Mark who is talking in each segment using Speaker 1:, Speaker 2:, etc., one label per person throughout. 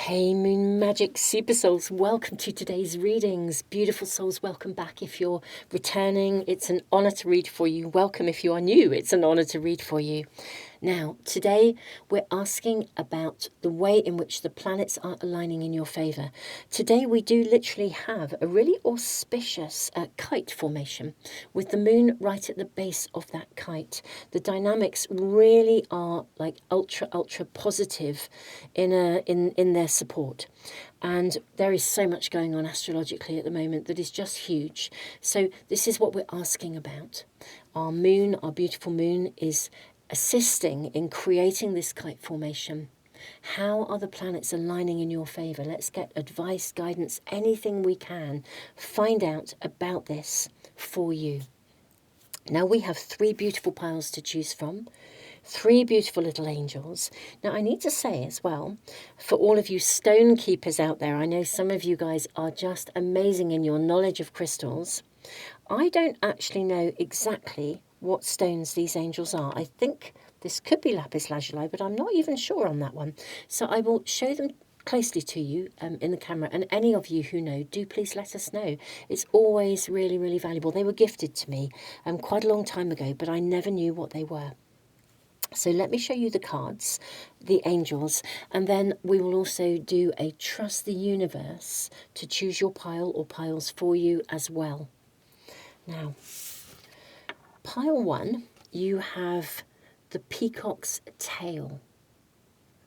Speaker 1: Hey Moon Magic Super Souls, welcome to today's readings. Beautiful souls, welcome back if you're returning. It's an honour to read for you. Welcome if you are new, it's an honour to read for you. Now, today we're asking about the way in which the planets are aligning in your favour. Today we do literally have a really auspicious kite formation with the moon right at the base of that kite. The dynamics really are like ultra positive in their support. And there is so much going on astrologically at the moment that is just huge. So this is what we're asking about. Our moon, our beautiful moon, is assisting in creating this kite formation. How are the planets aligning in your favour? Let's get advice, guidance, anything we can find out about this for you. Now we have 3 beautiful piles to choose from. 3 beautiful little angels. Now I need to say as well, for all of you stone keepers out there, I know some of you guys are just amazing in your knowledge of crystals. I don't actually know exactly what stones these angels are. I think this could be lapis lazuli, but I'm not even sure on that one. So I will show them closely to you in the camera, and any of you who know, do please let us know. It's always really valuable. They were gifted to me quite a long time ago, but I never knew what they were. So let me show you the cards, the angels, and then we will also do a trust the universe to choose your pile or piles for you as well. Now, pile 1, you have the peacock's tail.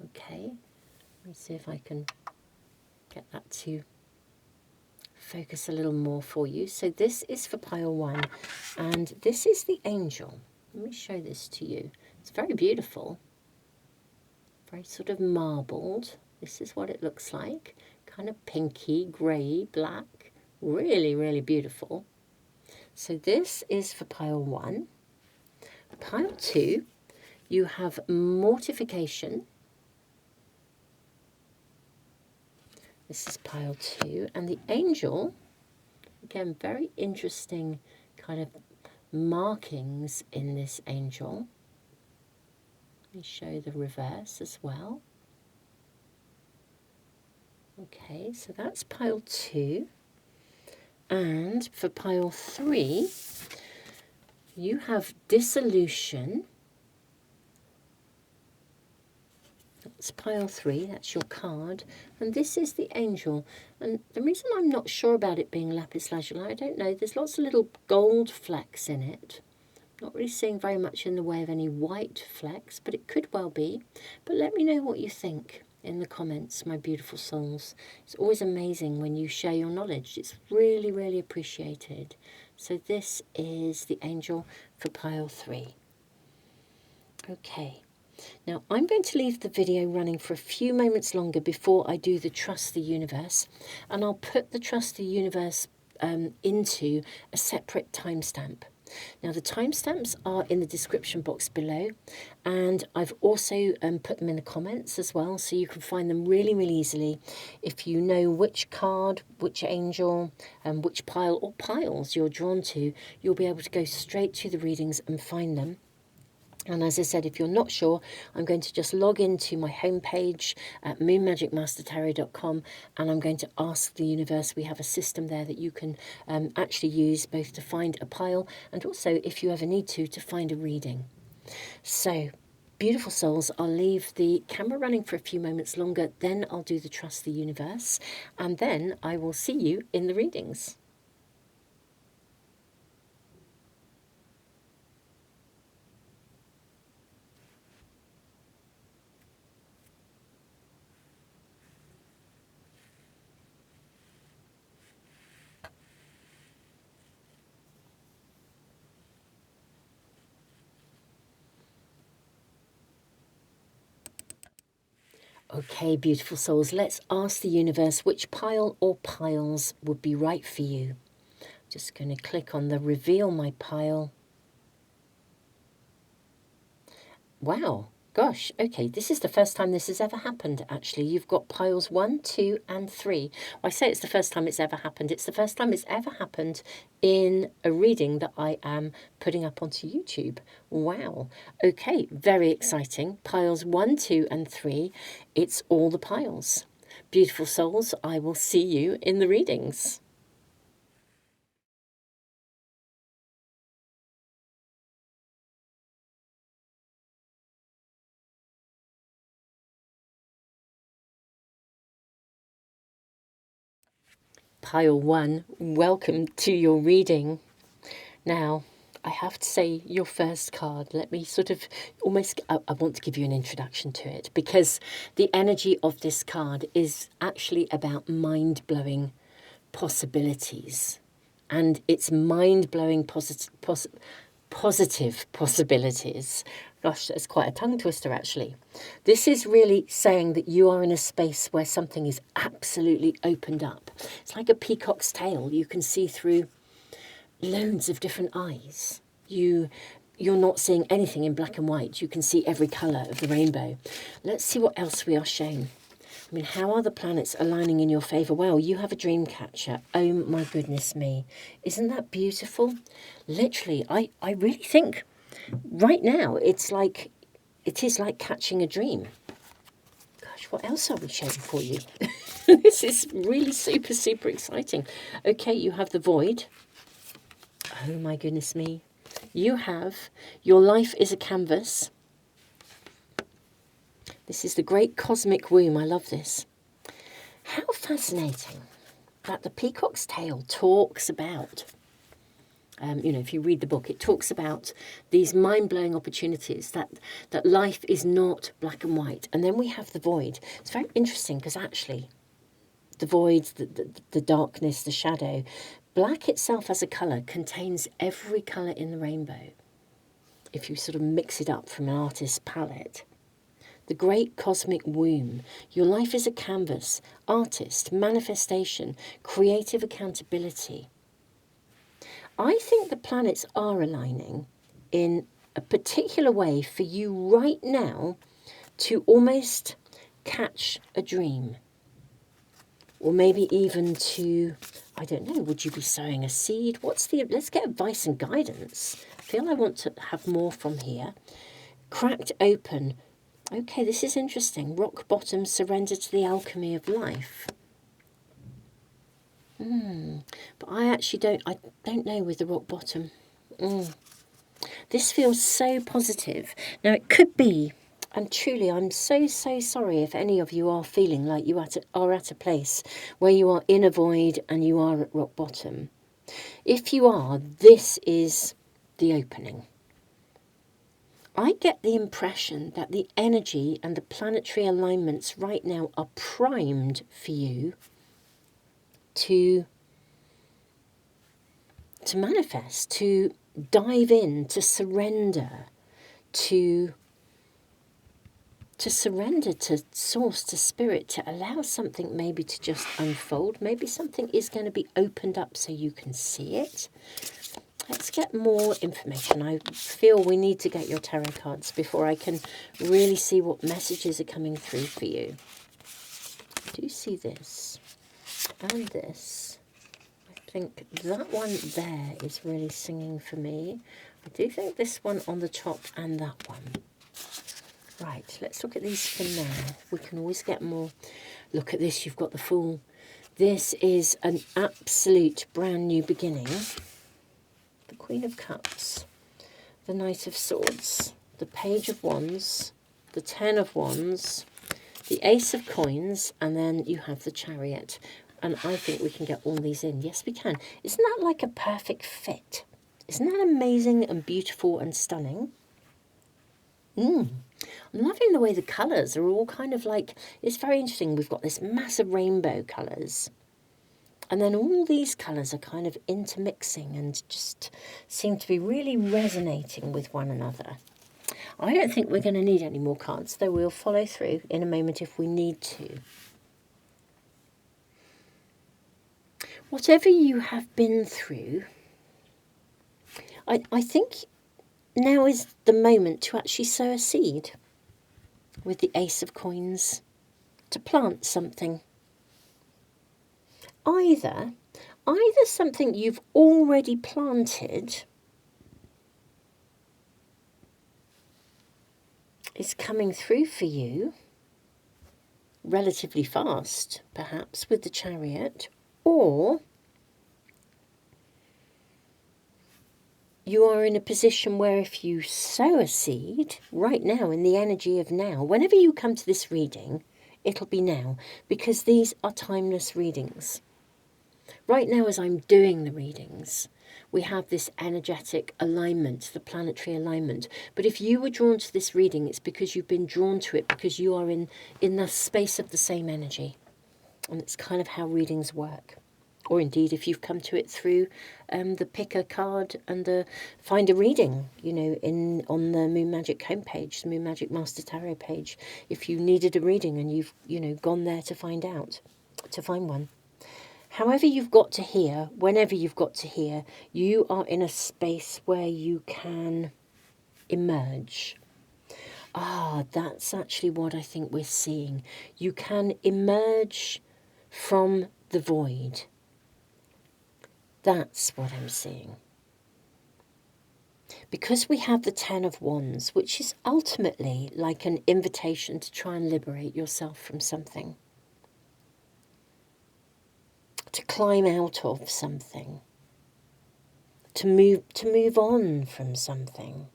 Speaker 1: Okay, let me see if I can get that to focus a little more for you. So this is for pile 1, and this is the angel. Let me show this to you. It's very beautiful, very sort of marbled. This is what it looks like, kind of pinky, grey, black, really beautiful. So this is for pile 1. Pile 2, you have mortification. This is pile 2. And the angel, again, very interesting kind of markings in this angel. Let me show the reverse as well. Okay, so that's pile 2. And for pile 3, you have dissolution. That's pile 3, that's your card. And this is the angel. And the reason I'm not sure about it being lapis lazuli, I don't know, there's lots of little gold flecks in it. Not really seeing very much in the way of any white flecks, but it could well be. But let me know what you think in the comments, my beautiful souls. It's always amazing when you share your knowledge. It's really appreciated. So this is the angel for pile 3. Okay. Now I'm going to leave the video running for a few moments longer before I do the Trust the Universe, and I'll put the Trust the Universe into a separate timestamp. Now the timestamps are in the description box below, and I've also put them in the comments as well, so you can find them really easily. If you know which card, which angel, and which pile or piles you're drawn to, you'll be able to go straight to the readings and find them. And as I said, if you're not sure, I'm going to just log into my homepage at moonmagicmastertarot.com, and I'm going to ask the universe. We have a system there that you can actually use both to find a pile and also, if you ever need to find a reading. So, beautiful souls, I'll leave the camera running for a few moments longer, then I'll do the Trust the Universe, and then I will see you in the readings. Okay, beautiful souls, let's ask the universe which pile or piles would be right for you. Just going to click on the reveal my pile. Wow, gosh, okay, this is the first time this has ever happened, actually. You've got piles 1, 2, and 3. Well, I say it's the first time it's ever happened. It's the first time it's ever happened in a reading that I am putting up onto YouTube. Wow. Okay, very exciting. Piles 1, 2, and 3. It's all the piles. Beautiful souls, I will see you in the readings. Pile 1, welcome to your reading. Now, I have to say, your first card, let me sort of almost, I want to give you an introduction to it, because the energy of this card is actually about mind-blowing possibilities. And it's mind-blowing positive possibilities. Gosh, that's quite a tongue twister, actually. This is really saying that you are in a space where something is absolutely opened up. It's like a peacock's tail. You can see through loads of different eyes. You're not seeing anything in black and white. You can see every colour of the rainbow. Let's see what else we are shown. I mean, how are the planets aligning in your favour? Well, you have a dream catcher. Oh my goodness me. Isn't that beautiful? Literally, I really think right now it is like catching a dream. Gosh, what else are we showing for you? This is really super, super exciting. Okay, you have the void. Oh my goodness me. You have your life is a canvas. This is the great cosmic womb. I love this. How fascinating that the peacock's tail talks about, if you read the book, it talks about these mind-blowing opportunities, that life is not black and white. And then we have the void. It's very interesting because actually the void, the darkness, the shadow, black itself as a colour contains every colour in the rainbow. If you sort of mix it up from an artist's palette. The great cosmic womb. Your life is a canvas. Artist, manifestation, creative accountability. I think the planets are aligning in a particular way for you right now to almost catch a dream. Or maybe even to, I don't know, would you be sowing a seed? Let's get advice and guidance. I feel I want to have more from here. Cracked open. Okay, this is interesting. Rock bottom, surrender to the alchemy of life. But I actually don't know with the rock bottom. This feels so positive. Now it could be, and truly I'm so sorry if any of you are feeling like you are at a place where you are in a void and you are at rock bottom. If you are, this is the opening. I get the impression that the energy and the planetary alignments right now are primed for you to manifest, to dive in, to surrender, to surrender to source, to spirit, to allow something maybe to just unfold. Maybe something is going to be opened up so you can see it. Let's get more information. I feel we need to get your tarot cards before I can really see what messages are coming through for you. I do see this and this. I think that one there is really singing for me. I do think this one on the top and that one. Right, let's look at these for now. We can always get more. Look at this, you've got the Fool. This is an absolute brand new beginning. The Queen of Cups, the Knight of Swords, the Page of Wands, the Ten of Wands, the Ace of Coins, and then you have the Chariot. And I think we can get all these in. Yes, we can. Isn't that like a perfect fit? Isn't that amazing and beautiful and stunning? I'm loving the way the colours are all kind of like, it's very interesting. We've got this massive rainbow colours. And then all these colours are kind of intermixing and just seem to be really resonating with one another. I don't think we're going to need any more cards, though we'll follow through in a moment if we need to. Whatever you have been through, I think now is the moment to actually sow a seed with the Ace of Coins, to plant something. Either something you've already planted is coming through for you, relatively fast, perhaps, with the Chariot, or you are in a position where if you sow a seed right now, in the energy of now, whenever you come to this reading, it'll be now, because these are timeless readings. Right now, as I'm doing the readings, we have this energetic alignment, the planetary alignment. But if you were drawn to this reading, it's because you've been drawn to it because you are in the space of the same energy. And it's kind of how readings work. Or indeed, if you've come to it through the pick a card and the find a reading, you know, on the Moon Magic homepage, the Moon Magic Master Tarot page, if you needed a reading and you've, you know, gone there to find one. However you've got to here, whenever you've got to here, you are in a space where you can emerge. That's actually what I think we're seeing. You can emerge from the void. That's what I'm seeing. Because we have the Ten of Wands, which is ultimately like an invitation to try and liberate yourself from something. To climb out of something. To move on from something.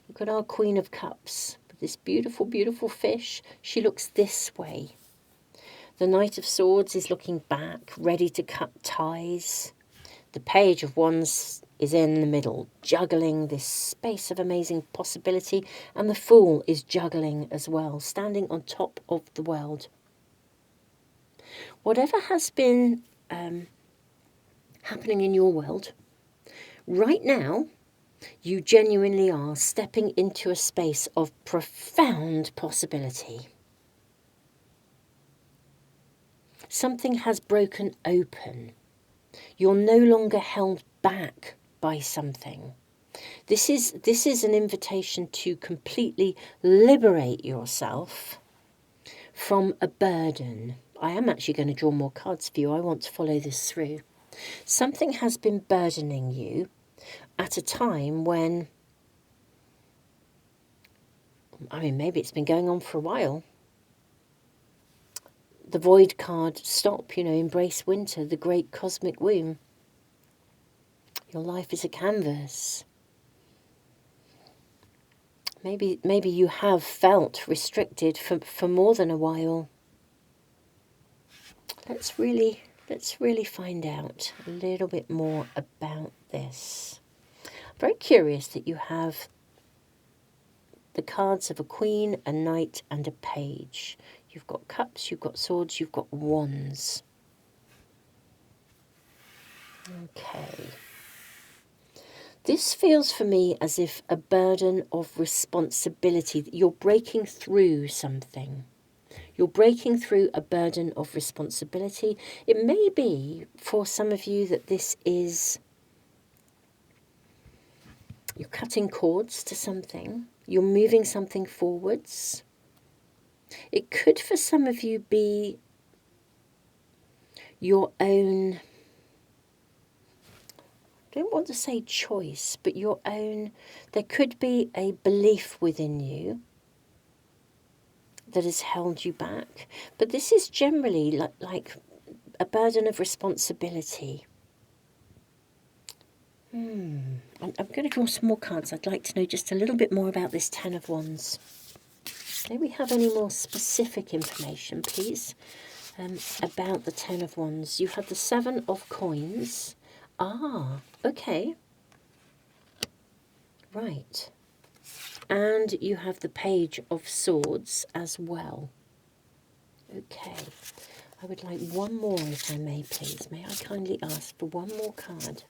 Speaker 1: Look at our Queen of Cups. This beautiful, beautiful fish. She looks this way. The Knight of Swords is looking back, ready to cut ties. The Page of Wands is in the middle, juggling this space of amazing possibility. And the Fool is juggling as well, standing on top of the world. Whatever has been happening in your world, right now, you genuinely are stepping into a space of profound possibility. Something has broken open. You're no longer held back by something. This is an invitation to completely liberate yourself from a burden. I am actually going to draw more cards for you. I want to follow this through. Something has been burdening you at a time when, I mean, maybe it's been going on for a while. The Void card, stop, you know, embrace winter, the great cosmic womb. Your life is a canvas. Maybe you have felt restricted for more than a while. Let's really find out a little bit more about this. I'm very curious that you have the cards of a Queen, a Knight, and a Page. You've got cups, you've got swords, you've got wands. Okay. This feels for me as if a burden of responsibility. You're breaking through something. You're breaking through a burden of responsibility. It may be for some of you that this is, you're cutting cords to something. You're moving something forwards. It could for some of you be your own, I don't want to say choice, but your own, there could be a belief within you that has held you back. But this is generally like a burden of responsibility. I'm going to draw some more cards. I'd like to know just a little bit more about this Ten of Wands. May we have any more specific information, please, about the Ten of Wands? You have the Seven of Coins. Okay. Right. And you have the Page of Swords as well. Okay. I would like one more, if I may, please. May I kindly ask for one more card?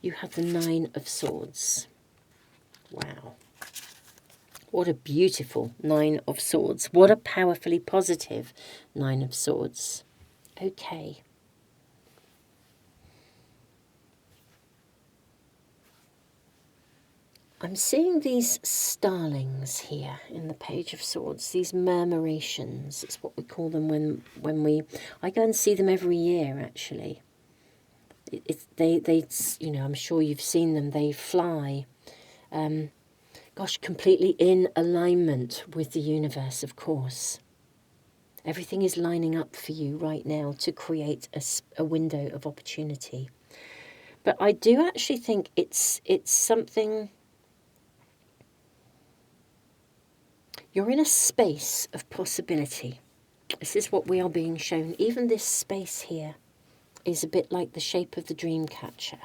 Speaker 1: You have the Nine of Swords. Wow. What a beautiful Nine of Swords. What a powerfully positive Nine of Swords. Okay. I'm seeing these starlings here in the Page of Swords, these murmurations. It's what we call them when I go and see them every year, actually. They you know, I'm sure you've seen them. They fly completely in alignment with the universe, of course. Everything is lining up for you right now to create a window of opportunity. But I do actually think it's something. You're in a space of possibility. This is what we are being shown. Even this space here is a bit like the shape of the dream catcher.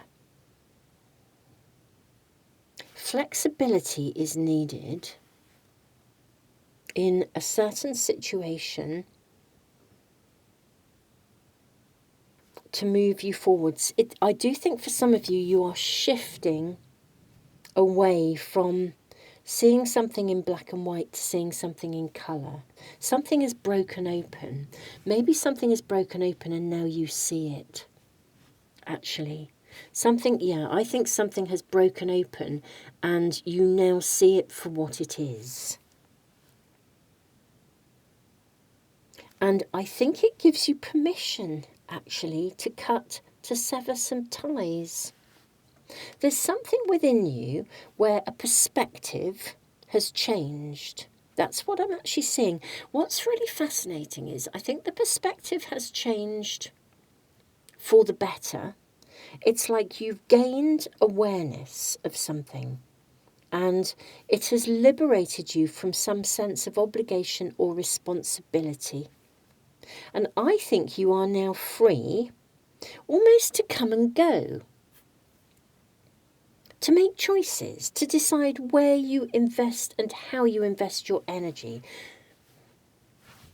Speaker 1: Flexibility is needed in a certain situation to move you forwards. I do think for some of you, you are shifting away from seeing something in black and white to seeing something in colour. Something is broken open. Maybe something is broken open and now you see it, actually. I think something has broken open and you now see it for what it is. And I think it gives you permission, actually, to sever some ties. There's something within you where a perspective has changed. That's what I'm actually seeing. What's really fascinating is I think the perspective has changed for the better. It's like you've gained awareness of something and it has liberated you from some sense of obligation or responsibility. And I think you are now free almost to come and go, to make choices, to decide where you invest and how you invest your energy.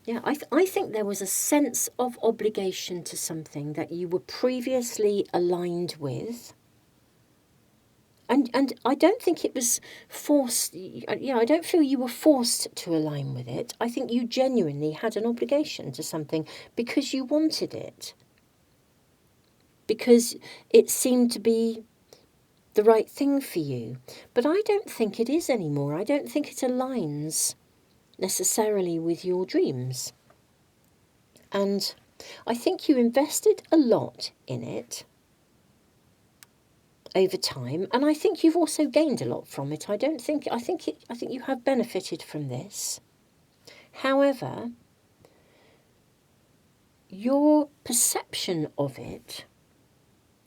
Speaker 1: Yeah, I think there was a sense of obligation to something that you were previously aligned with. And I don't think it was forced. I don't feel you were forced to align with it. I think you genuinely had an obligation to something because you wanted it. Because it seemed to be the right thing for you. But I don't think it is anymore. I don't think it aligns necessarily with your dreams. And I think you invested a lot in it over time, and I think you've also gained a lot from it. I think you have benefited from this. However, your perception of it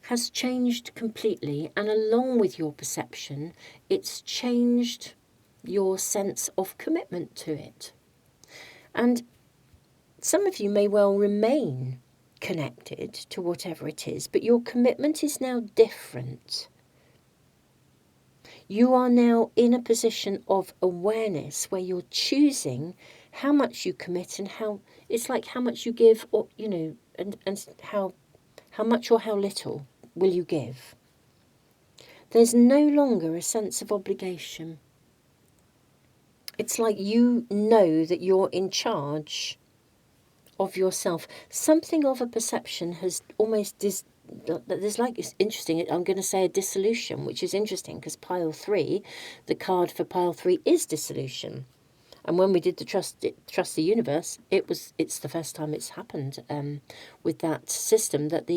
Speaker 1: has changed completely, and along with your perception, it's changed your sense of commitment to it. And some of you may well remain connected to whatever it is, but your commitment is now different. You are now in a position of awareness where you're choosing how much you commit and how it's like how much you give, or and how much or how little will you give. There's no longer a sense of obligation. It's like you know that you're in charge of yourself. Something of a perception has almost it's interesting. I'm going to say a dissolution, which is interesting because pile 3, the card for pile 3 is dissolution. And when we did the trust the universe, it's the first time it's happened with that system that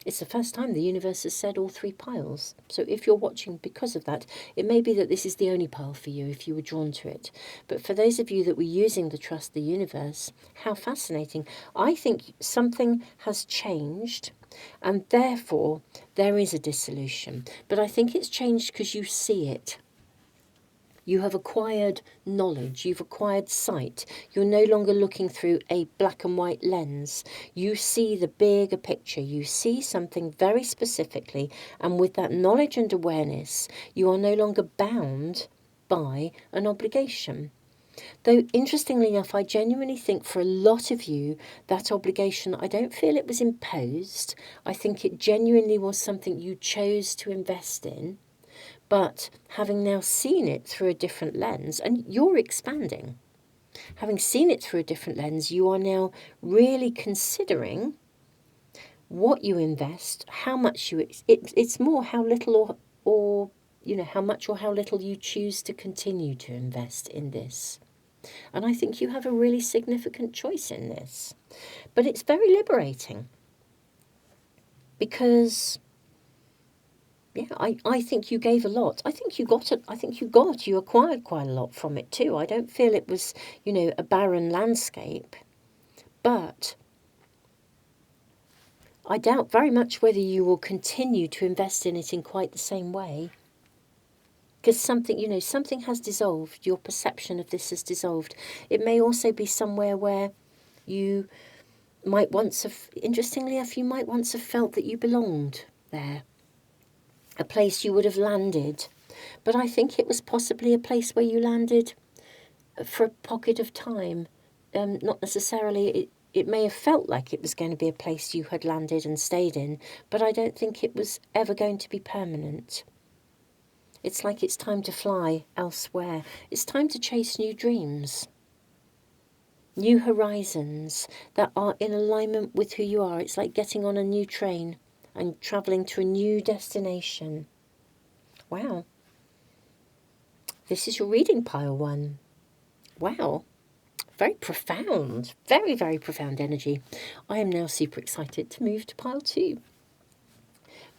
Speaker 1: it's the first time the universe has said all 3 piles. So if you're watching because of that, it may be that this is the only pile for you if you were drawn to it. But for those of you that were using the trust the universe, how fascinating. I think something has changed and therefore there is a dissolution. But I think it's changed because you see it. You have acquired knowledge, you've acquired sight. You're no longer looking through a black and white lens. You see the bigger picture. You see something very specifically, and with that knowledge and awareness, you are no longer bound by an obligation. Though, interestingly enough, I genuinely think for a lot of you, that obligation, I don't feel it was imposed. I think it genuinely was something you chose to invest in. But having now seen it through a different lens, and you're expanding, having seen it through a different lens, you are now really considering what you invest, how much it's more how little or how much or how little you choose to continue to invest in this. And I think you have a really significant choice in this. But it's very liberating because Yeah, I think you gave a lot. I think you acquired quite a lot from it too. I don't feel it was, a barren landscape. But I doubt very much whether you will continue to invest in it in quite the same way. Because something has dissolved. Your perception of this has dissolved. It may also be somewhere where you might once have, interestingly enough, you might once have felt that you belonged there. A place you would have landed. But I think it was possibly a place where you landed for a pocket of time. Not necessarily, it may have felt like it was going to be a place you had landed and stayed in, but I don't think it was ever going to be permanent. It's like it's time to fly elsewhere. It's time to chase new dreams, new horizons that are in alignment with who you are. It's like getting on a new train and travelling to a new destination. Wow. This is your reading, pile 1. Wow. Very profound. Very, very profound energy. I am now super excited to move to pile 2.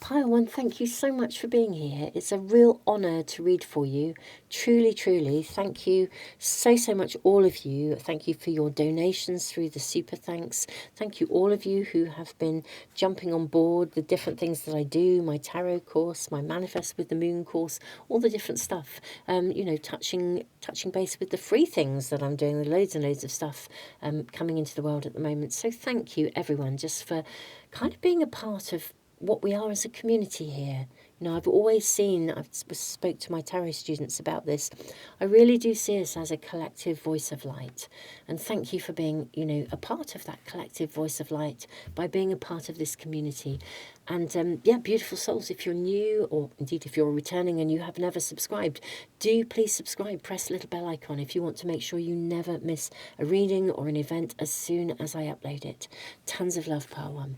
Speaker 1: Pile 1, thank you so much for being here. It's a real honour to read for you. Truly, truly. Thank you so, so much, all of you. Thank you for your donations through the super thanks. Thank you, all of you who have been jumping on board the different things that I do, my tarot course, my Manifest with the Moon course, all the different stuff. Touching base with the free things that I'm doing, loads and loads of stuff coming into the world at the moment. So thank you, everyone, just for kind of being a part of what we are as a community here. I've always seen, I've spoke to my tarot students about this, I really do see us as a collective voice of light. And thank you for being, a part of that collective voice of light by being a part of this community. And beautiful souls, if you're new, or indeed if you're returning and you have never subscribed, do please subscribe. Press the little bell icon if you want to make sure you never miss a reading or an event as soon as I upload it. Tons of love, pile 1.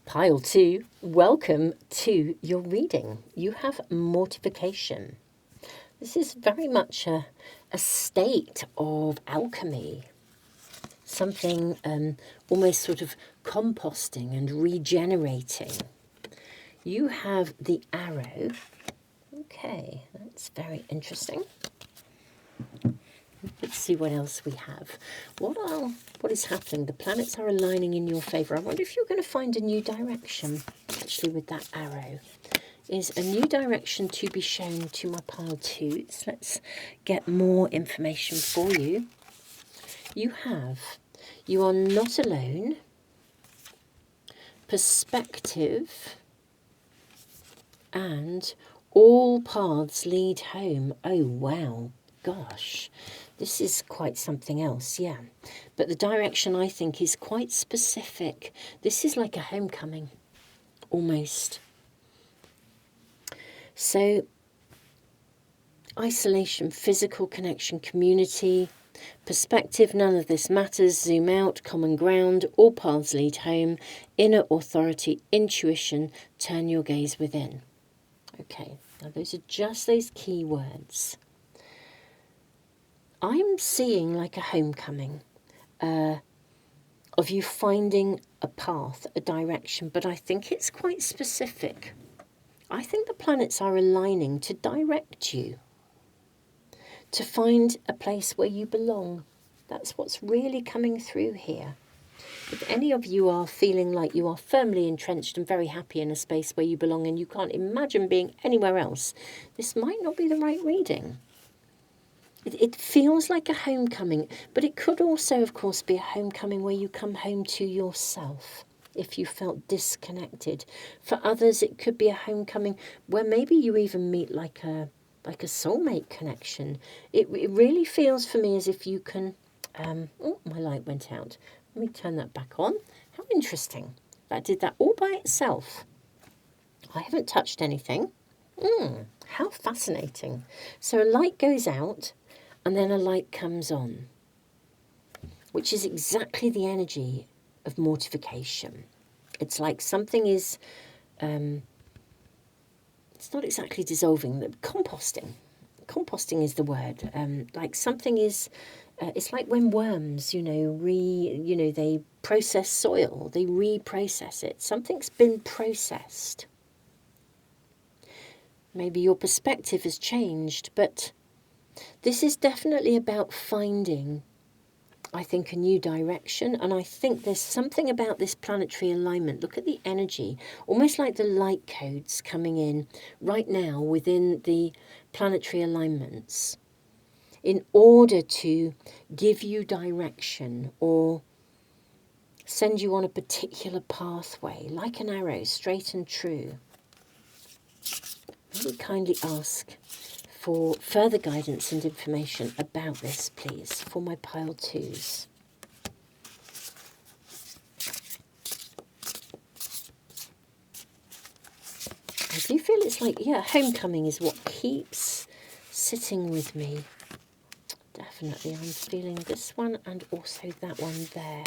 Speaker 1: Pile 2, welcome to your reading. You have mortification. This is very much a state of alchemy, something almost sort of composting and regenerating. You have the arrow. Okay, that's very interesting. Let's see what else we have. What is happening? The planets are aligning in your favour. I wonder if you're going to find a new direction, actually, with that arrow. Is a new direction to be shown to my pile 2. So let's get more information for you. You are not alone, perspective, and all paths lead home. Oh, wow. Gosh, this is quite something else, yeah. But the direction, I think, is quite specific. This is like a homecoming, almost. So, isolation, physical connection, community, perspective, none of this matters, zoom out, common ground, all paths lead home, inner authority, intuition, turn your gaze within. Okay, now those are just those key words. I'm seeing like a homecoming of you finding a path, a direction, but I think it's quite specific. I think the planets are aligning to direct you, to find a place where you belong. That's what's really coming through here. If any of you are feeling like you are firmly entrenched and very happy in a space where you belong and you can't imagine being anywhere else, this might not be the right reading. It feels like a homecoming, but it could also, of course, be a homecoming where you come home to yourself if you felt disconnected. For others, it could be a homecoming where maybe you even meet like a soulmate connection. It really feels for me as if you can... oh, my light went out. Let me turn that back on. How interesting. That did that all by itself. I haven't touched anything. How fascinating. So a light goes out and then a light comes on, which is exactly the energy of mortification. It's like something is it's not exactly dissolving, composting. Composting is the word. Like something is, it's like when worms, they process soil, they reprocess it. Something's been processed. Maybe your perspective has changed, but this is definitely about finding, I think, a new direction. And I think there's something about this planetary alignment. Look at the energy, almost like the light codes coming in right now within the planetary alignments in order to give you direction or send you on a particular pathway, like an arrow, straight and true. Let me kindly ask for further guidance and information about this, please, for my pile twos. I do feel it's like, homecoming is what keeps sitting with me. Definitely, I'm feeling this one and also that one there.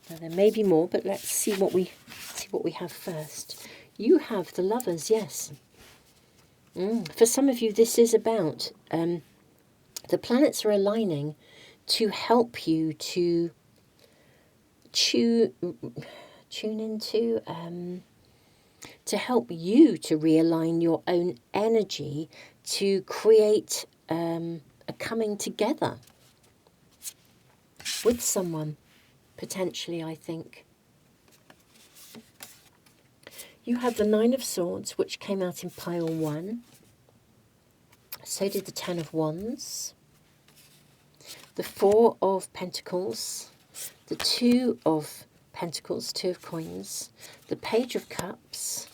Speaker 1: Now, there may be more, but let's see what we have first. You have the Lovers, yes. For some of you, this is about the planets are aligning to help you to tune into, to help you to realign your own energy to create a coming together with someone, potentially, I think. You have the Nine of Swords, which came out in pile 1. So did the Ten of Wands. The Four of Pentacles. The Two of Pentacles, Two of Coins. The Page of Cups.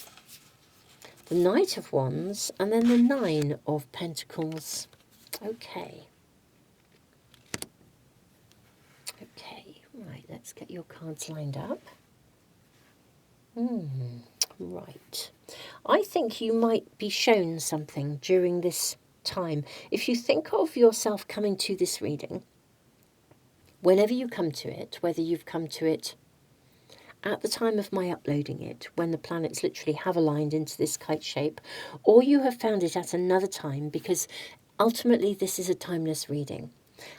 Speaker 1: The Knight of Wands. And then the Nine of Pentacles. Okay. Okay, right, let's get your cards lined up. Right. I think you might be shown something during this time. If you think of yourself coming to this reading, whenever you come to it, whether you've come to it at the time of my uploading it, when the planets literally have aligned into this kite shape, or you have found it at another time, because ultimately this is a timeless reading.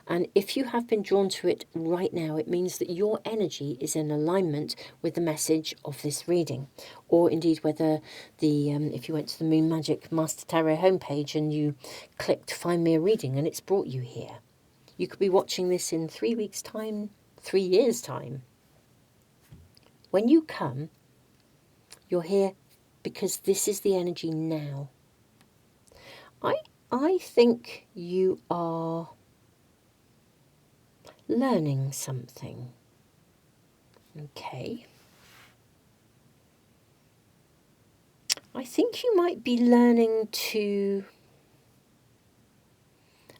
Speaker 1: And if you have been drawn to it right now, it means that your energy is in alignment with the message of this reading. Or indeed whether if you went to the Moon Magic Master Tarot homepage and you clicked Find Me a Reading and it's brought you here. You could be watching this in 3 weeks' time, 3 years' time. When you come, you're here because this is the energy now. I think you are learning something. Okay. I think you might be learning to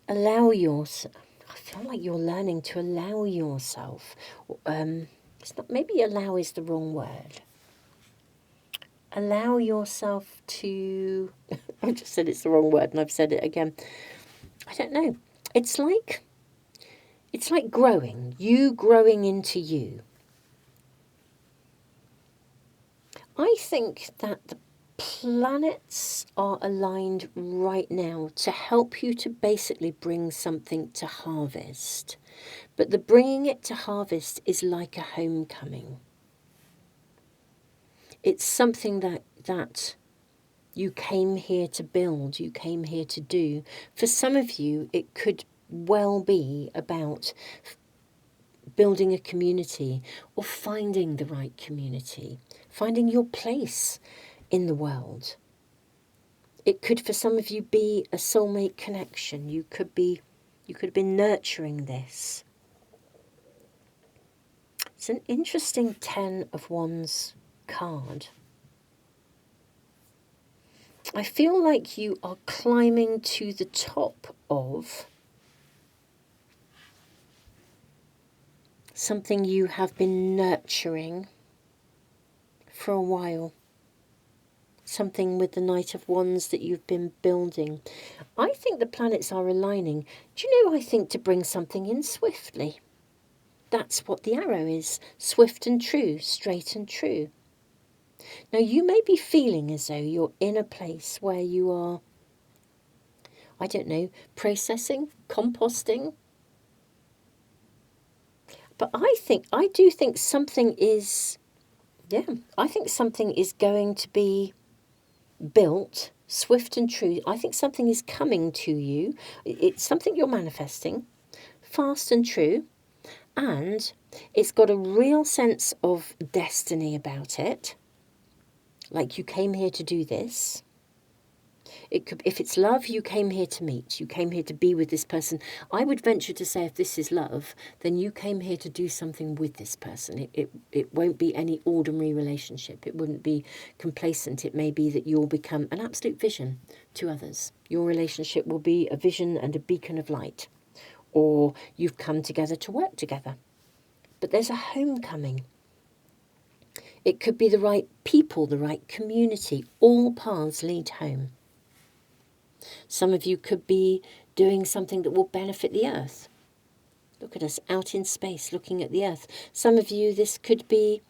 Speaker 1: allow yourself. I feel like you're learning to allow yourself. It's not. Maybe allow is the wrong word. Allow yourself to. I just said it's the wrong word, and I've said it again. I don't know. It's like growing. You growing into you. I think that the planets are aligned right now to help you to basically bring something to harvest. But the bringing it to harvest is like a homecoming. It's something that you came here to build, you came here to do. For some of you, it could well be about building a community or finding the right community, finding your place in the world. It could, for some of you, be a soulmate connection. You could have been nurturing this. It's an interesting 10 of Wands card. I feel like you are climbing to the top of something you have been nurturing for a while. Something with the Knight of Wands that you've been building. I think the planets are aligning. Do you know, I think to bring something in swiftly. That's what the arrow is. Swift and true, straight and true. Now, you may be feeling as though you're in a place where you are, I don't know, processing, composting. But I do think something is, I think something is going to be built, swift and true. I think something is coming to you. It's something you're manifesting, fast and true. And it's got a real sense of destiny about it. Like you came here to do this. It could, if it's love, you came here to meet. You came here to be with this person. I would venture to say if this is love, then you came here to do something with this person. It won't be any ordinary relationship. It wouldn't be complacent. It may be that you'll become an absolute vision to others. Your relationship will be a vision and a beacon of light. Or you've come together to work together. But there's a homecoming. It could be the right people, the right community. All paths lead home. Some of you could be doing something that will benefit the earth. Look at us out in space looking at the earth. Some of you, this could be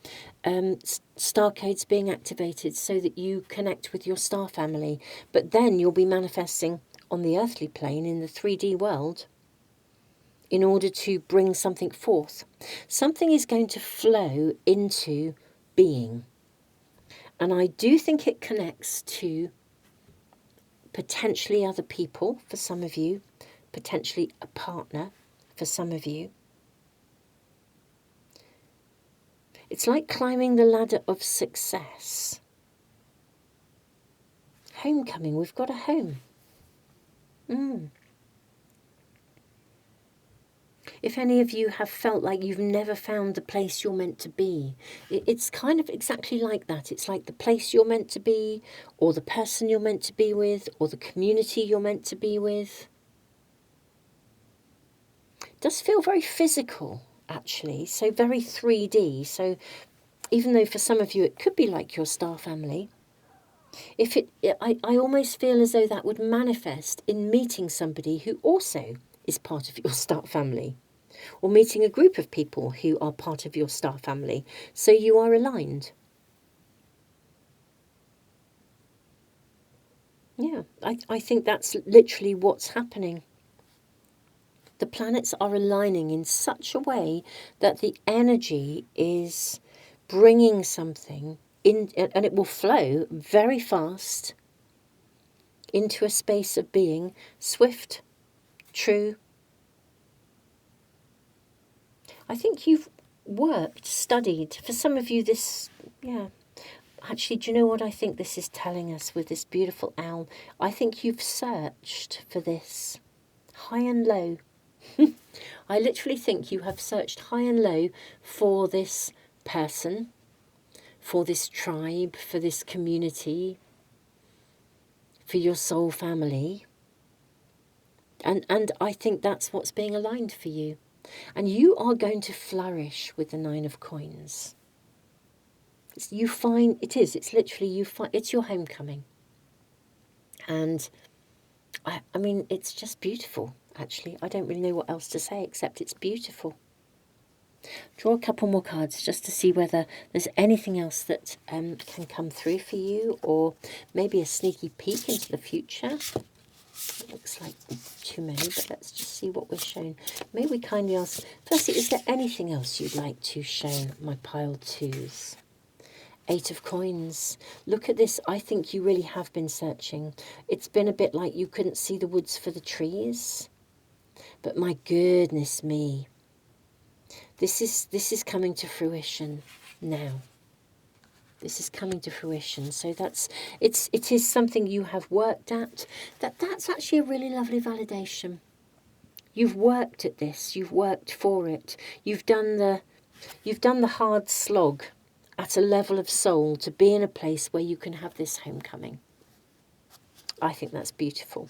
Speaker 1: star codes being activated so that you connect with your star family. But then you'll be manifesting on the earthly plane in the 3D world in order to bring something forth. Something is going to flow into being. And I do think it connects to potentially other people for some of you, potentially a partner for some of you. It's like climbing the ladder of success. Homecoming, we've got a home. If any of you have felt like you've never found the place you're meant to be, it's kind of exactly like that. It's like the place you're meant to be, or the person you're meant to be with, or the community you're meant to be with. It does feel very physical, actually, so very 3D. So even though for some of you it could be like your star family, I almost feel as though that would manifest in meeting somebody who also is part of your star family. Or meeting a group of people who are part of your star family, so you are aligned. Yeah, I think that's literally what's happening. The planets are aligning in such a way that the energy is bringing something in, and it will flow very fast into a space of being swift, true. I think you've worked, studied. For some of you, this, Actually, do you know what I think this is telling us with this beautiful owl? I think you've searched for this, high and low. I literally think you have searched high and low for this person, for this tribe, for this community, for your soul family. And I think that's what's being aligned for you. And you are going to flourish with the 9 of coins. It's your homecoming. And I mean, it's just beautiful, actually. I don't really know what else to say except it's beautiful. Draw a couple more cards just to see whether there's anything else that can come through for you, or maybe a sneaky peek into the future. It looks like too many, but let's just see what we're shown. May we kindly ask, firstly, is there anything else you'd like to show my pile 2s? 8 of coins. Look at this. I think you really have been searching. It's been a bit like you couldn't see the woods for the trees. But my goodness me. This is coming to fruition now. This is coming to fruition. So it is something you have worked at. That's actually a really lovely validation. You've worked at this. You've worked for it. You've done the hard slog at a level of soul to be in a place where you can have this homecoming. I think that's beautiful.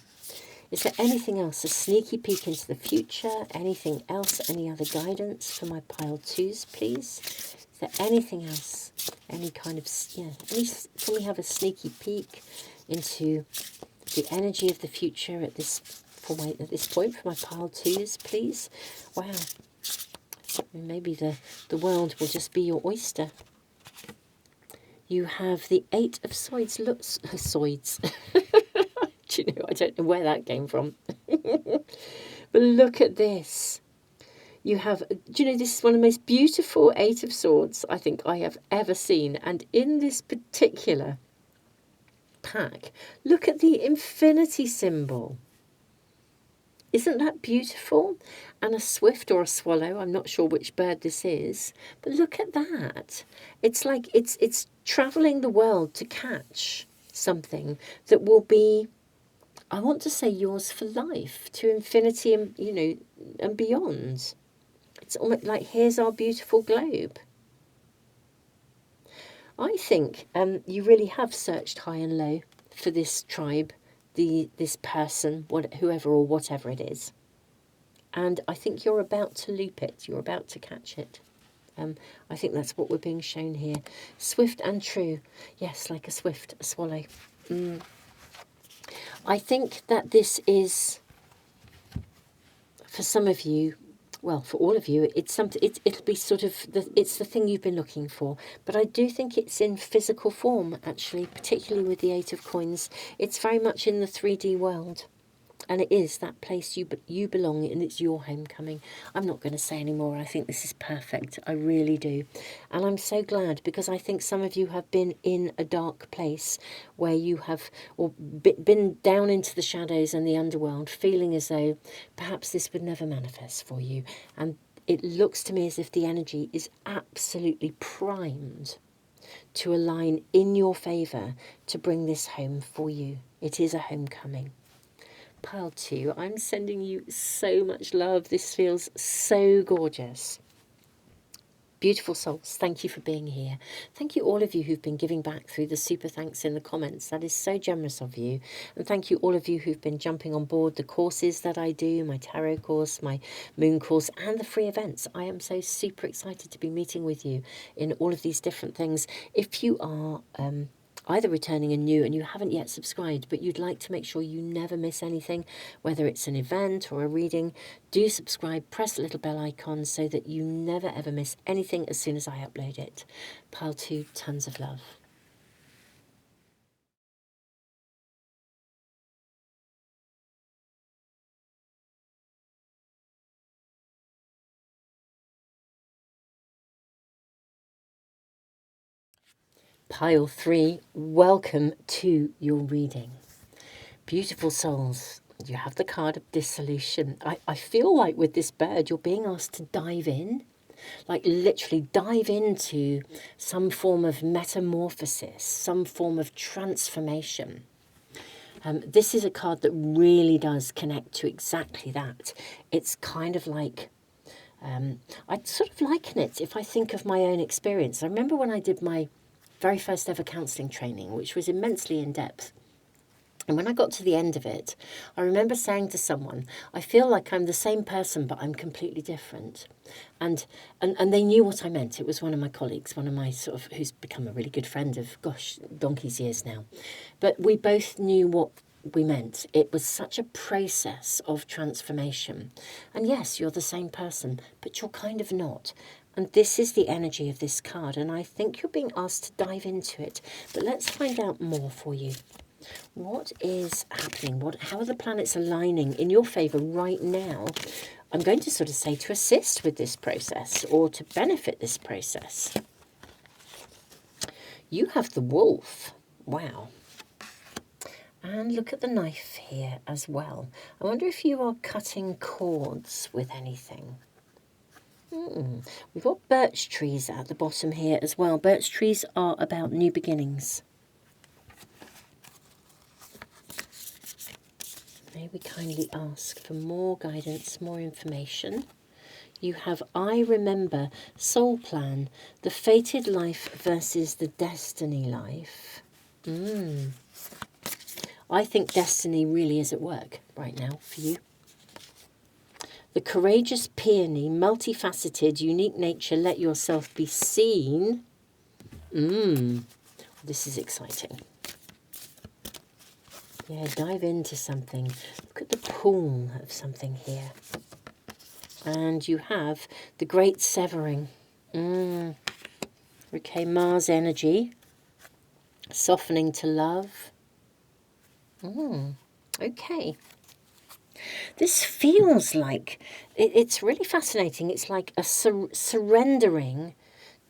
Speaker 1: Is there anything else? A sneaky peek into the future? Anything else? Any other guidance for my pile 2s, please? Is there anything else? Any kind of, can we have a sneaky peek into the energy of the future at this point for my pile 2s, please? Wow. Maybe the world will just be your oyster. You have the Eight of Swords. Look, swords. Do you know, I don't know where that came from. But look at this. You have, do you know, this is one of the most beautiful Eight of Swords I think I have ever seen. And in this particular pack, look at the infinity symbol. Isn't that beautiful? And a swift or a swallow, I'm not sure which bird this is, but look at that. It's like it's traveling the world to catch something that will be, I want to say, yours for life, to infinity and, you know, and beyond. It's almost like, here's our beautiful globe. I think you really have searched high and low for this tribe, this person, whoever or whatever it is. And I think you're about to loop it. You're about to catch it. I think that's what we're being shown here. Swift and true. Yes, like a swift, a swallow. I think that this is, for some of you, well, for all of you, it's something. It'll be sort of it's the thing you've been looking for. But I do think it's in physical form, actually, particularly with the Eight of Coins. It's very much in the 3D world, and it is that place you belong, and it's your homecoming. I'm not going to say any more. I think this is perfect. I really do, and I'm so glad, because I think some of you have been in a dark place where you have, or been down into the shadows and the underworld, feeling as though perhaps this would never manifest for you. And it looks to me as if the energy is absolutely primed to align in your favour to bring this home for you. It is a homecoming. Pile 2, I'm sending you so much love. This feels so gorgeous. Beautiful souls, thank you for being here. Thank you all of you who've been giving back through the super thanks in the comments. That is so generous of you. And thank you all of you who've been jumping on board the courses that I do, my tarot course, my moon course, and the free events. I am so super excited to be meeting with you in all of these different things. If you are either returning and new and you haven't yet subscribed, but you'd like to make sure you never miss anything, whether it's an event or a reading, do subscribe, press the little bell icon so that you never ever miss anything as soon as I upload it. Pile 2, tons of love. Pile 3, welcome to your reading. Beautiful souls, you have the card of dissolution. I feel like with this bird, you're being asked to dive in, like literally dive into some form of metamorphosis, some form of transformation. This is a card that really does connect to exactly that. It's kind of like, I'd sort of liken it, if I think of my own experience. I remember when I did my very first ever counselling training, which was immensely in depth. And when I got to the end of it, I remember saying to someone, I feel like I'm the same person, but I'm completely different. And they knew what I meant. It was one of my colleagues, one of my sort of, who's become a really good friend of, gosh, donkey's years now. But we both knew what we meant. It was such a process of transformation. And yes, you're the same person, but you're kind of not. And this is the energy of this card. And I think you're being asked to dive into it. But let's find out more for you. What is happening? How are the planets aligning in your favour right now? I'm going to sort of say to assist with this process or to benefit this process. You have the wolf. Wow. And look at the knife here as well. I wonder if you are cutting cords with anything. We've got birch trees at the bottom here as well. Birch trees are about new beginnings. May we kindly ask for more guidance, more information. You have I Remember, Soul Plan, the fated life versus the destiny life. I think destiny really is at work right now for you. The courageous peony, multifaceted, unique nature, let yourself be seen. This is exciting. Yeah, dive into something. Look at the pool of something here. And you have the great severing. Okay, Mars energy. Softening to love. Okay. This feels like, it's really fascinating. It's like a surrendering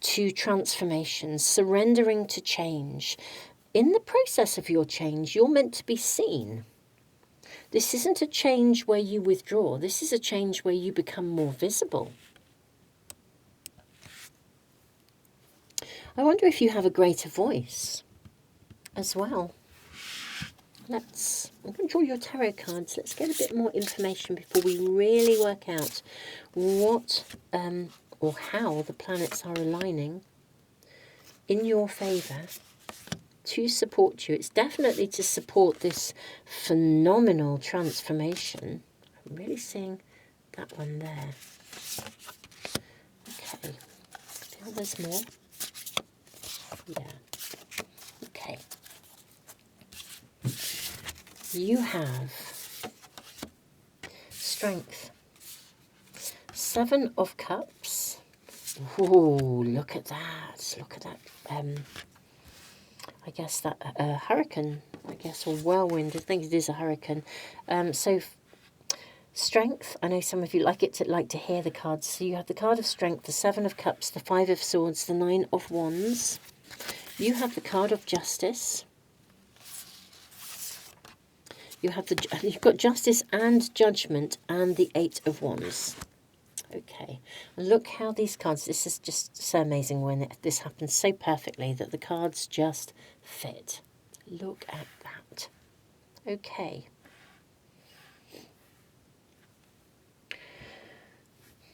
Speaker 1: to transformation, surrendering to change. In the process of your change, you're meant to be seen. This isn't a change where you withdraw. This is a change where you become more visible. I wonder if you have a greater voice as well. I'm going to draw your tarot cards. Let's get a bit more information before we really work out what or how the planets are aligning in your favour to support you. It's definitely to support this phenomenal transformation. I'm really seeing that one there. Okay. I feel there's more. Yeah. Okay. You have Strength. 7 of Cups. Ooh, look at that. Look at that. I guess that hurricane, I guess, or whirlwind. I think it is a hurricane. So Strength. I know some of you like to hear the cards. So you have the card of Strength, the 7 of Cups, the 5 of Swords, the 9 of Wands. You have the card of Justice. You've got Justice and Judgment and the 8 of Wands. Okay, look how these cards, this is just so amazing when this happens so perfectly that the cards just fit. Look at that. Okay.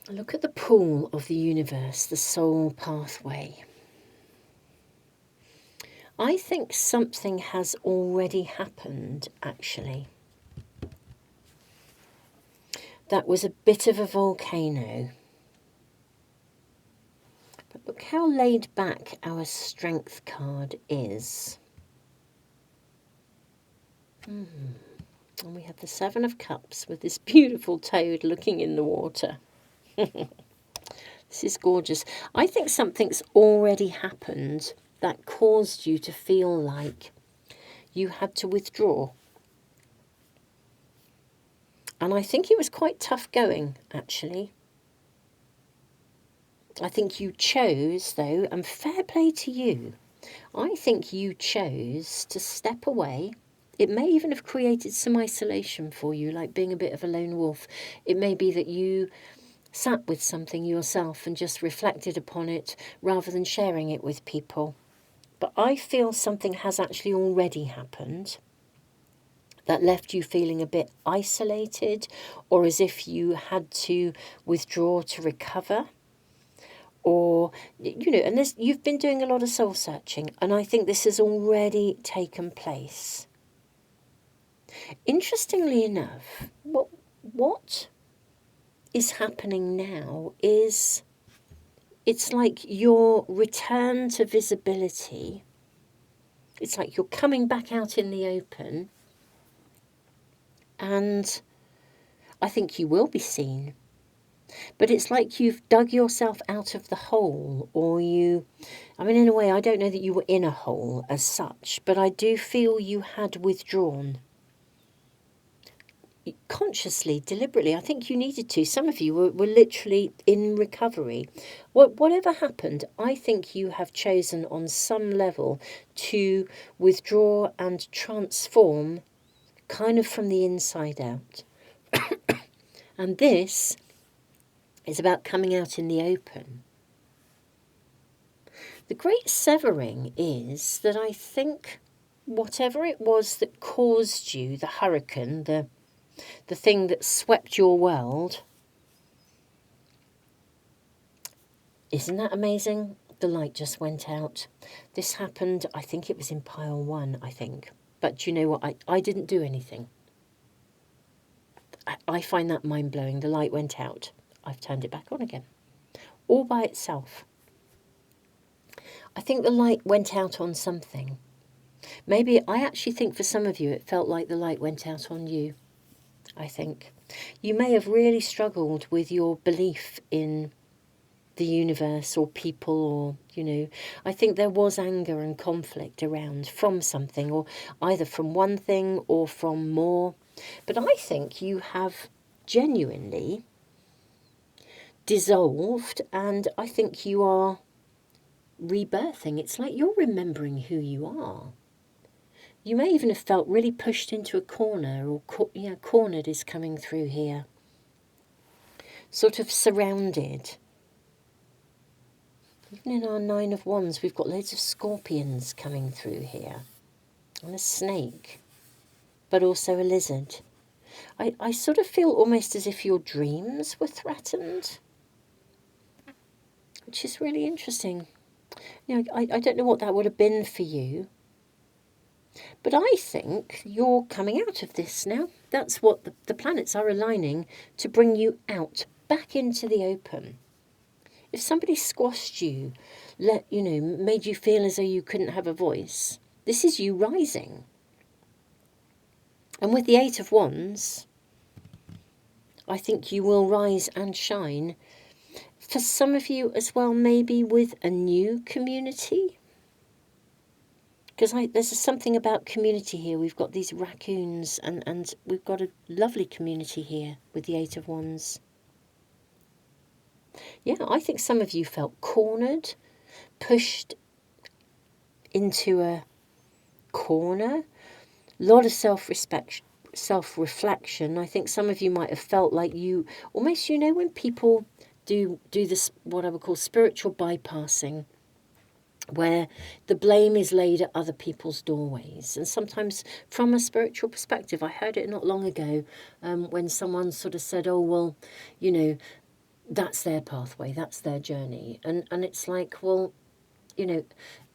Speaker 1: Look at the pool of the universe, the soul pathway. I think something has already happened, actually. That was a bit of a volcano. But look how laid back our Strength card is. And we have the 7 of Cups with this beautiful toad looking in the water. This is gorgeous. I think something's already happened that caused you to feel like you had to withdraw. And I think it was quite tough going, actually. I think you chose, though, and fair play to you, I think you chose to step away. It may even have created some isolation for you, like being a bit of a lone wolf. It may be that you sat with something yourself and just reflected upon it rather than sharing it with people. But I feel something has actually already happened that left you feeling a bit isolated, or as if you had to withdraw to recover. Or, you know, and you've been doing a lot of soul searching, and I think this has already taken place. Interestingly enough, what is happening now is, it's like your return to visibility. It's like you're coming back out in the open, and I think you will be seen. But it's like you've dug yourself out of the hole, or in a way, I don't know that you were in a hole as such, but I do feel you had withdrawn. Consciously, deliberately, I think you needed to. Some of you were literally in recovery. Whatever happened, I think you have chosen on some level to withdraw and transform kind of from the inside out. And this is about coming out in the open. The great severing is that I think whatever it was that caused you, the hurricane, the thing that swept your world, isn't that amazing? The light just went out. This happened, I think it was in pile 1, I think. But you know what? I didn't do anything. I find that mind-blowing. The light went out. I've turned it back on again. All by itself. I think the light went out on something. Maybe, I actually think for some of you it felt like the light went out on you. I think. You may have really struggled with your belief in the universe or people, or, you know, I think there was anger and conflict around from something, or either from one thing or from more. But I think you have genuinely dissolved, and I think you are rebirthing. It's like you're remembering who you are. You may even have felt really pushed into a corner, or cornered is coming through here. Sort of surrounded. Even in our Nine of Wands, we've got loads of scorpions coming through here. And a snake. But also a lizard. I sort of feel almost as if your dreams were threatened. Which is really interesting. You know, I don't know what that would have been for you. But I think you're coming out of this now. That's what the planets are aligning to bring you out, back into the open. If somebody squashed you, made you feel as though you couldn't have a voice, this is you rising. And with the Eight of Wands, I think you will rise and shine. For some of you as well, maybe with a new community. Because there's something about community here. We've got these raccoons, and we've got a lovely community here with the Eight of Wands. Yeah, I think some of you felt cornered, pushed into a corner. A lot of self-reflection. I think some of you might have felt like you almost, when people do this, what I would call spiritual bypassing, where the blame is laid at other people's doorways. And sometimes from a spiritual perspective, I heard it not long ago when someone sort of said, oh, well, that's their pathway, that's their journey. And it's like, well, in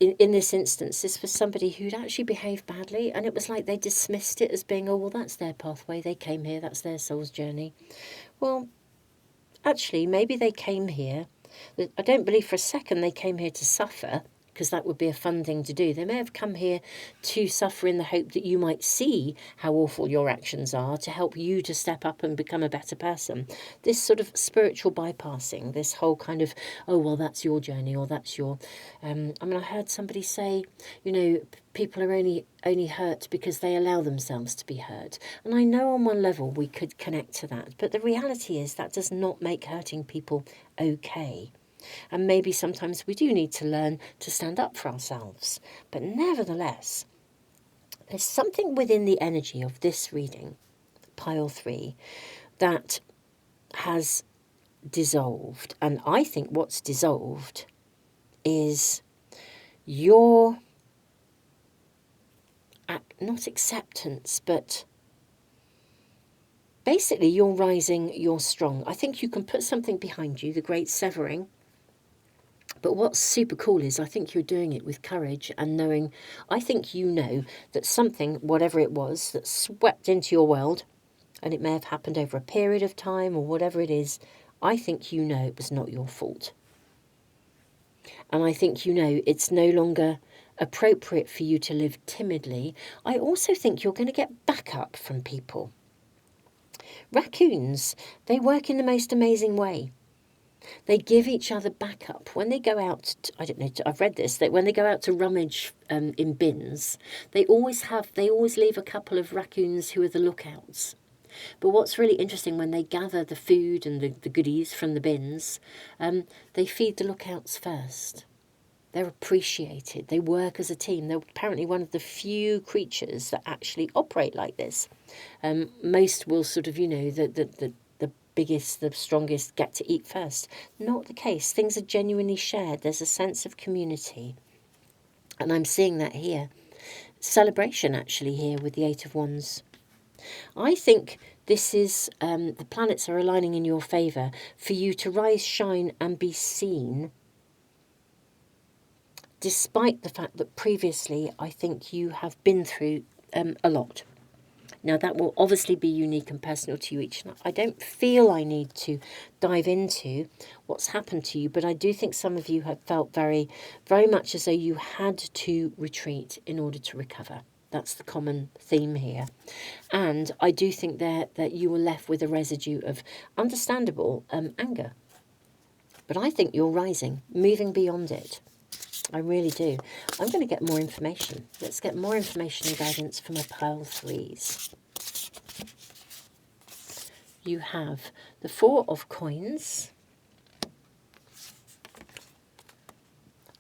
Speaker 1: this instance, this was somebody who'd actually behaved badly, and it was like they dismissed it as being, oh, well, that's their pathway, they came here, that's their soul's journey. Well, actually, maybe they came here. I don't believe for a second they came here to suffer, because that would be a fun thing to do. They may have come here to suffer in the hope that you might see how awful your actions are, to help you to step up and become a better person. This sort of spiritual bypassing, this whole kind of, oh, well, that's your journey, or that's your... I heard somebody say, people are only hurt because they allow themselves to be hurt. And I know on one level we could connect to that, but the reality is that does not make hurting people okay. And maybe sometimes we do need to learn to stand up for ourselves. But nevertheless, there's something within the energy of this reading, pile 3, that has dissolved. And I think what's dissolved is your, not acceptance, but basically you're rising, you're strong. I think you can put something behind you, the great severing. But what's super cool is I think you're doing it with courage and knowing, I think you know that something, whatever it was, that swept into your world, and it may have happened over a period of time or whatever it is, I think you know it was not your fault. And I think you know it's no longer appropriate for you to live timidly. I also think you're going to get backup from people. Raccoons, they work in the most amazing way. They give each other backup. When they go out, I don't know, I've read this, that when they go out to rummage in bins, they always leave a couple of raccoons who are the lookouts. But what's really interesting, when they gather the food and the goodies from the bins, they feed the lookouts first. They're appreciated. They work as a team. They're apparently one of the few creatures that actually operate like this. Most will sort of, the biggest, the strongest get to eat first. Not the case. Things are genuinely shared. There's a sense of community. And I'm seeing that here. Celebration, actually, here with the Eight of Wands. I think this is, the planets are aligning in your favour for you to rise, shine and be seen, despite the fact that previously I think you have been through a lot. Now, that will obviously be unique and personal to you each. I don't feel I need to dive into what's happened to you, but I do think some of you have felt very, very much as though you had to retreat in order to recover. That's the common theme here. And I do think that you were left with a residue of understandable anger. But I think you're rising, moving beyond it. I really do. I'm going to get more information. Let's get more information and guidance from my pile threes. You have the Four of Coins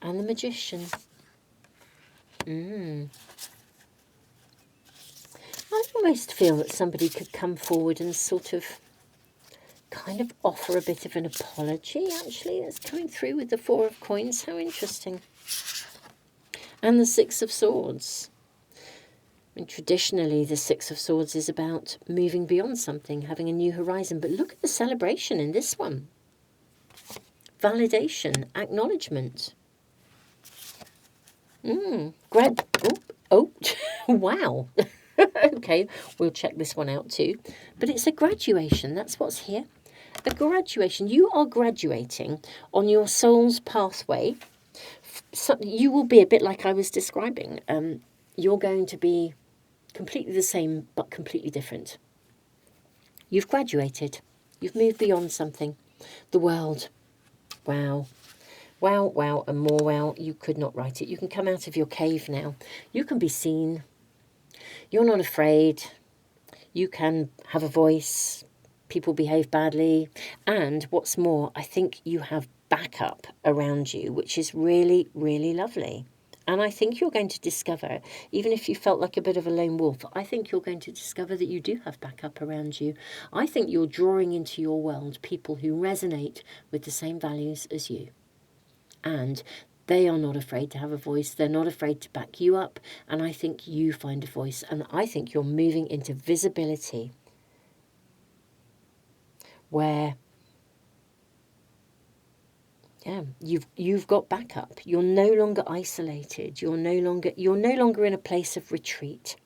Speaker 1: and the Magician. I almost feel that somebody could come forward and sort of kind of offer a bit of an apology, actually. That's coming through with the Four of Coins. How interesting. And the Six of Swords. And traditionally, the Six of Swords is about moving beyond something, having a new horizon. But look at the celebration in this one. Validation, acknowledgement. Wow. Okay, we'll check this one out too. But it's a graduation. That's what's here. A graduation. You are graduating on your soul's pathway. So you will be a bit like I was describing. You're going to be completely the same, but completely different. You've graduated. You've moved beyond something. The world. Wow. Wow, wow, and more wow. You could not write it. You can come out of your cave now. You can be seen. You're not afraid. You can have a voice. People behave badly. And what's more, I think you have backup around you, which is really, really lovely. And I think you're going to discover, even if you felt like a bit of a lone wolf, I think you're going to discover that you do have backup around you. I think you're drawing into your world people who resonate with the same values as you. And they are not afraid to have a voice. They're not afraid to back you up. And I think you find a voice. And I think you're moving into visibility where, yeah, you've got backup. You're no longer isolated. You're no longer in a place of retreat.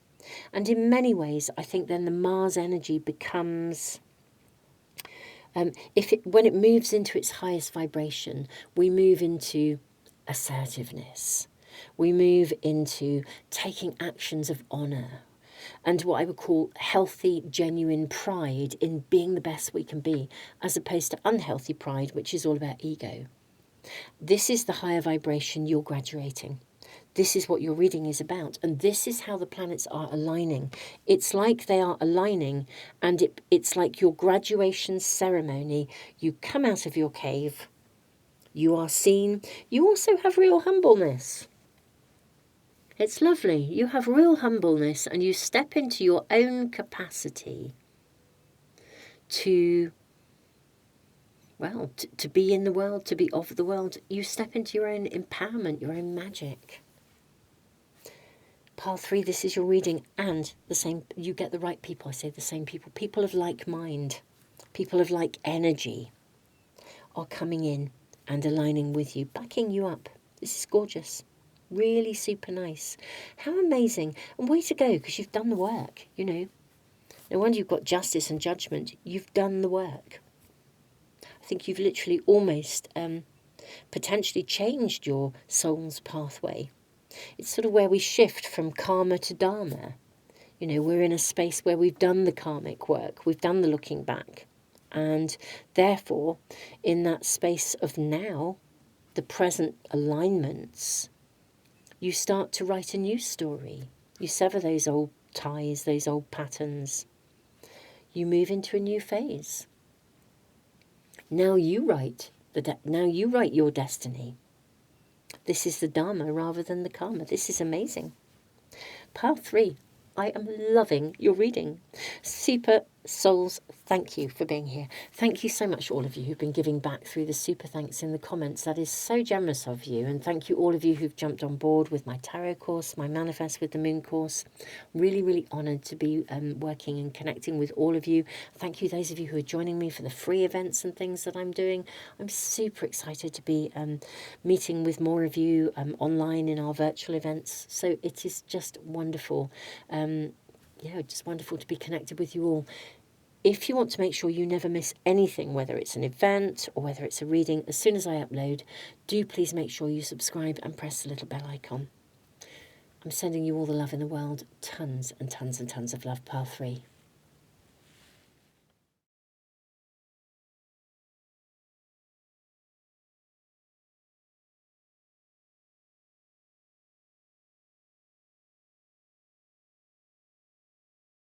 Speaker 1: And in many ways, I think then the Mars energy becomes, when it moves into its highest vibration, we move into assertiveness. We move into taking actions of honor and what I would call healthy, genuine pride in being the best we can be, as opposed to unhealthy pride, which is all about ego. This is the higher vibration you're graduating. This is what your reading is about. And this is how the planets are aligning. It's like they are aligning, and it's like your graduation ceremony. You come out of your cave. You are seen. You also have real humbleness. It's lovely. You have real humbleness, and you step into your own capacity to, well, to be in the world, to be of the world. You step into your own empowerment, your own magic. Pile 3, this is your reading, and the same, you get the right people. I say the same people. People of like mind, people of like energy are coming in and aligning with you, backing you up. This is gorgeous. Really super nice. How amazing. And way to go, because you've done the work, you know. No wonder you've got justice and judgment. You've done the work. I think you've literally almost potentially changed your soul's pathway. It's sort of where we shift from karma to dharma. You know, we're in a space where we've done the karmic work. We've done the looking back. And therefore, in that space of now, the present alignments, you start to write a new story. You sever those old ties, those old patterns. You move into a new phase. Now you write your destiny. This is the Dharma rather than the Karma. This is amazing. Pile 3. I am loving your reading. Super souls, thank you for being here. Thank you so much, all of you who've been giving back through the super thanks in the comments. That is so generous of you. And thank you all of you who've jumped on board with my tarot course, my Manifest with the Moon course. Really, really honoured to be working and connecting with all of you. Thank you, those of you who are joining me for the free events and things that I'm doing. I'm super excited to be meeting with more of you online in our virtual events. So it is just wonderful. Just wonderful to be connected with you all. If you want to make sure you never miss anything, whether it's an event or whether it's a reading, as soon as I upload, do please make sure you subscribe and press the little bell icon. I'm sending you all the love in the world. Tons and tons and tons of love, Pile 3.